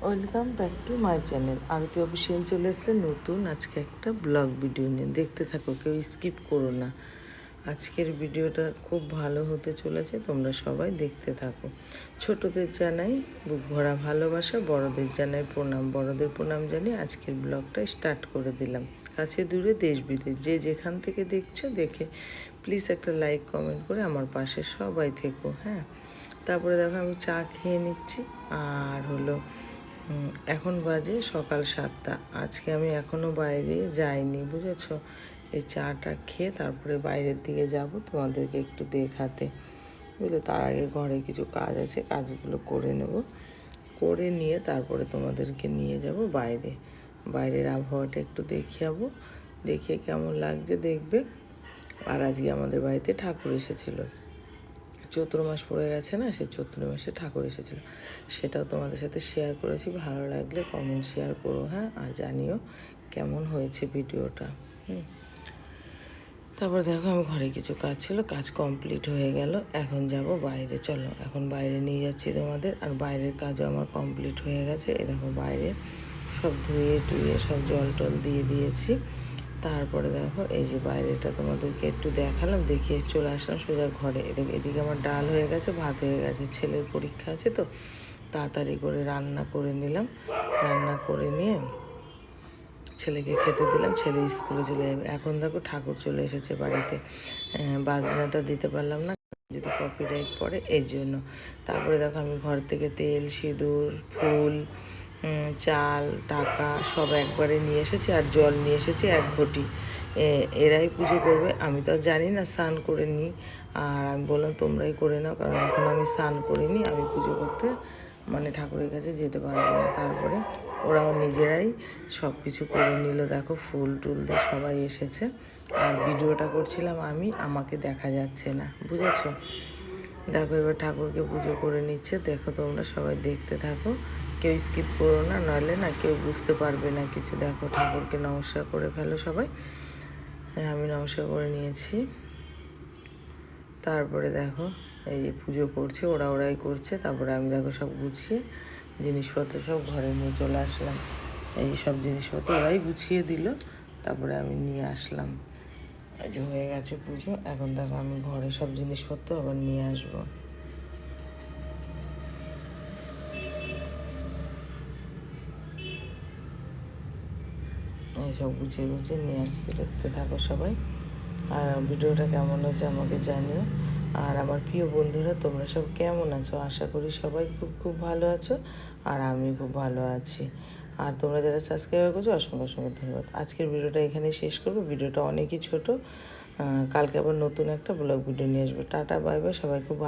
Welcome back to my channel. Aarti official চলে এসছে নতুন আজকে একটা ব্লগ ভিডিও নিয়ে। দেখতে থাকো, কেউ স্কিপ করো না। আজকের ভিডিওটা খুব ভালো হতে চলেছে, তোমরা সবাই দেখতে থাকো। ছোটদের জানাই বুক ভরা ভালোবাসা, বড়দের জানাই প্রণাম। বড়দের প্রণাম জানিয়ে আজকের ব্লগটা স্টার্ট করে দিলাম। কাছে দূরে দেশ বিদেশ যে যেখান থেকে দেখছো দেখে প্লিজ একটা লাইক কমেন্ট করে আমার পাশে সবাই থেকো। হ্যাঁ, তারপরে দেখো আমি চা খেয়ে নিচ্ছি। আর হলো এখন বাজে সকাল 7টা। আজকে আমি এখনও বাইরে যাইনি, বুঝেছো। এই চাটা খেয়ে তারপরে বাইরের দিকে যাব তোমাদেরকে একটু দেখাতে, বুঝলে। তার আগে ঘরে কিছু কাজ আছে, কাজগুলো করে নেব। করে নিয়ে তারপরে তোমাদেরকে নিয়ে যাব বাইরে। বাইরের আবহাওয়াটা একটু দেখিয়ে দেখিয়ে কেমন লাগছে দেখবে। আর আজকে আমাদের বাড়িতে ঠাকুর এসেছিলো। চৈত্র মাস পড়ে গেছে না, সেই চৈত্র মাসে ঠাকুর এসেছিলো, সেটাও তোমাদের সাথে শেয়ার করেছি। ভালো লাগলে কমেন্ট শেয়ার করো, হ্যাঁ, আর জানিও কেমন হয়েছে ভিডিওটা। তারপর দেখো আমি ঘরে কিছু কাজ ছিল, কাজ কমপ্লিট হয়ে গেল। এখন যাব বাইরে, চলো এখন বাইরে নিয়ে যাচ্ছি তোমাদের। আর বাইরের কাজও আমার কমপ্লিট হয়ে গেছে। এ দেখো বাইরে সব ধুয়ে টুয়ে সব জল টল দিয়ে দিয়েছি। তারপরে দেখো এই যে বাইরেটা তোমাদেরকে একটু দেখালাম, দেখিয়ে চলে আসলাম সোজা ঘরে। এদিকে আমার ডাল হয়ে গেছে, ভাত হয়ে গেছে। ছেলের পরীক্ষা আছে তো তাড়াতাড়ি করে রান্না করে নিলাম। রান্না করে নিয়ে ছেলেকে খেতে দিলাম, ছেলে স্কুলে চলে যাবে। এখন দেখো ঠাকুর চলে এসেছে বাড়িতে। বাজনাটা দিতে পারলাম না, যদি কপিরাইট পড়ে, এই জন্য। তারপরে দেখো আমি ঘর থেকে তেল, সিঁদুর, ফুল, চাল, টাকা সব একবারে নিয়ে এসেছি। আর জল নিয়ে এসেছি 1 ঘটি। এরাই পুজো করবে, আমি তো জানি না, স্নান করে নিই। আর আমি বললাম তোমরাই করে নাও, কারণ এখন আমি স্নান করিনি, আমি পুজো করতে মানে ঠাকুরের কাছে যেতে পারবো না। তারপরে ওরাও নিজেরাই সব কিছু করে নিল। দেখো ফুল টুল দিয়ে সবাই এসেছে। আর ভিডিওটা করছিলাম আমি, আমাকে দেখা যাচ্ছে না, বুঝেছো। দেখো এবার ঠাকুরকে পুজো করে নিচ্ছে, দেখো তোমরা সবাই দেখতে থাকো, কেউ স্কিপ করো না, নাহলে না কেউ বুঝতে পারবে না কিছু। দেখো ঠাকুরকে নমস্কার করে ফেলো সবাই। হ্যাঁ, আমি নমস্কার করে নিয়েছি। তারপরে দেখো এই যে পুজো করছে, ওরাই করছে। তারপরে আমি দেখো সব গুছিয়ে জিনিসপত্র সব ঘরে নিয়ে চলে আসলাম। এই সব জিনিসপত্র ওরাই গুছিয়ে দিল, তারপরে আমি নিয়ে আসলাম। এই যে হয়ে গেছে পুজো। এখন দেখো আমি ঘরে সব জিনিসপত্র আবার নিয়ে আসবো। এইসব গুছিয়ে গুছিয়ে নিয়ে আসছি, দেখতে থাকো সবাই। আর ভিডিওটা কেমন হচ্ছে আমাকে জানিও। আর আমার প্রিয় বন্ধুরা, তোমরা সব কেমন আছো? আশা করি সবাই খুব খুব ভালো আছো, আর আমি খুব ভালো আছি। আর তোমরা যারা সাবস্ক্রাইব করছো অসংখ্য অসংখ্য ধন্যবাদ। আজকের ভিডিওটা এখানেই শেষ করবো। ভিডিওটা অনেকই ছোট। কালকে আবার নতুন একটা ব্লগ ভিডিও নিয়ে আসবো। টাটা, বাই বাই, সবাই খুব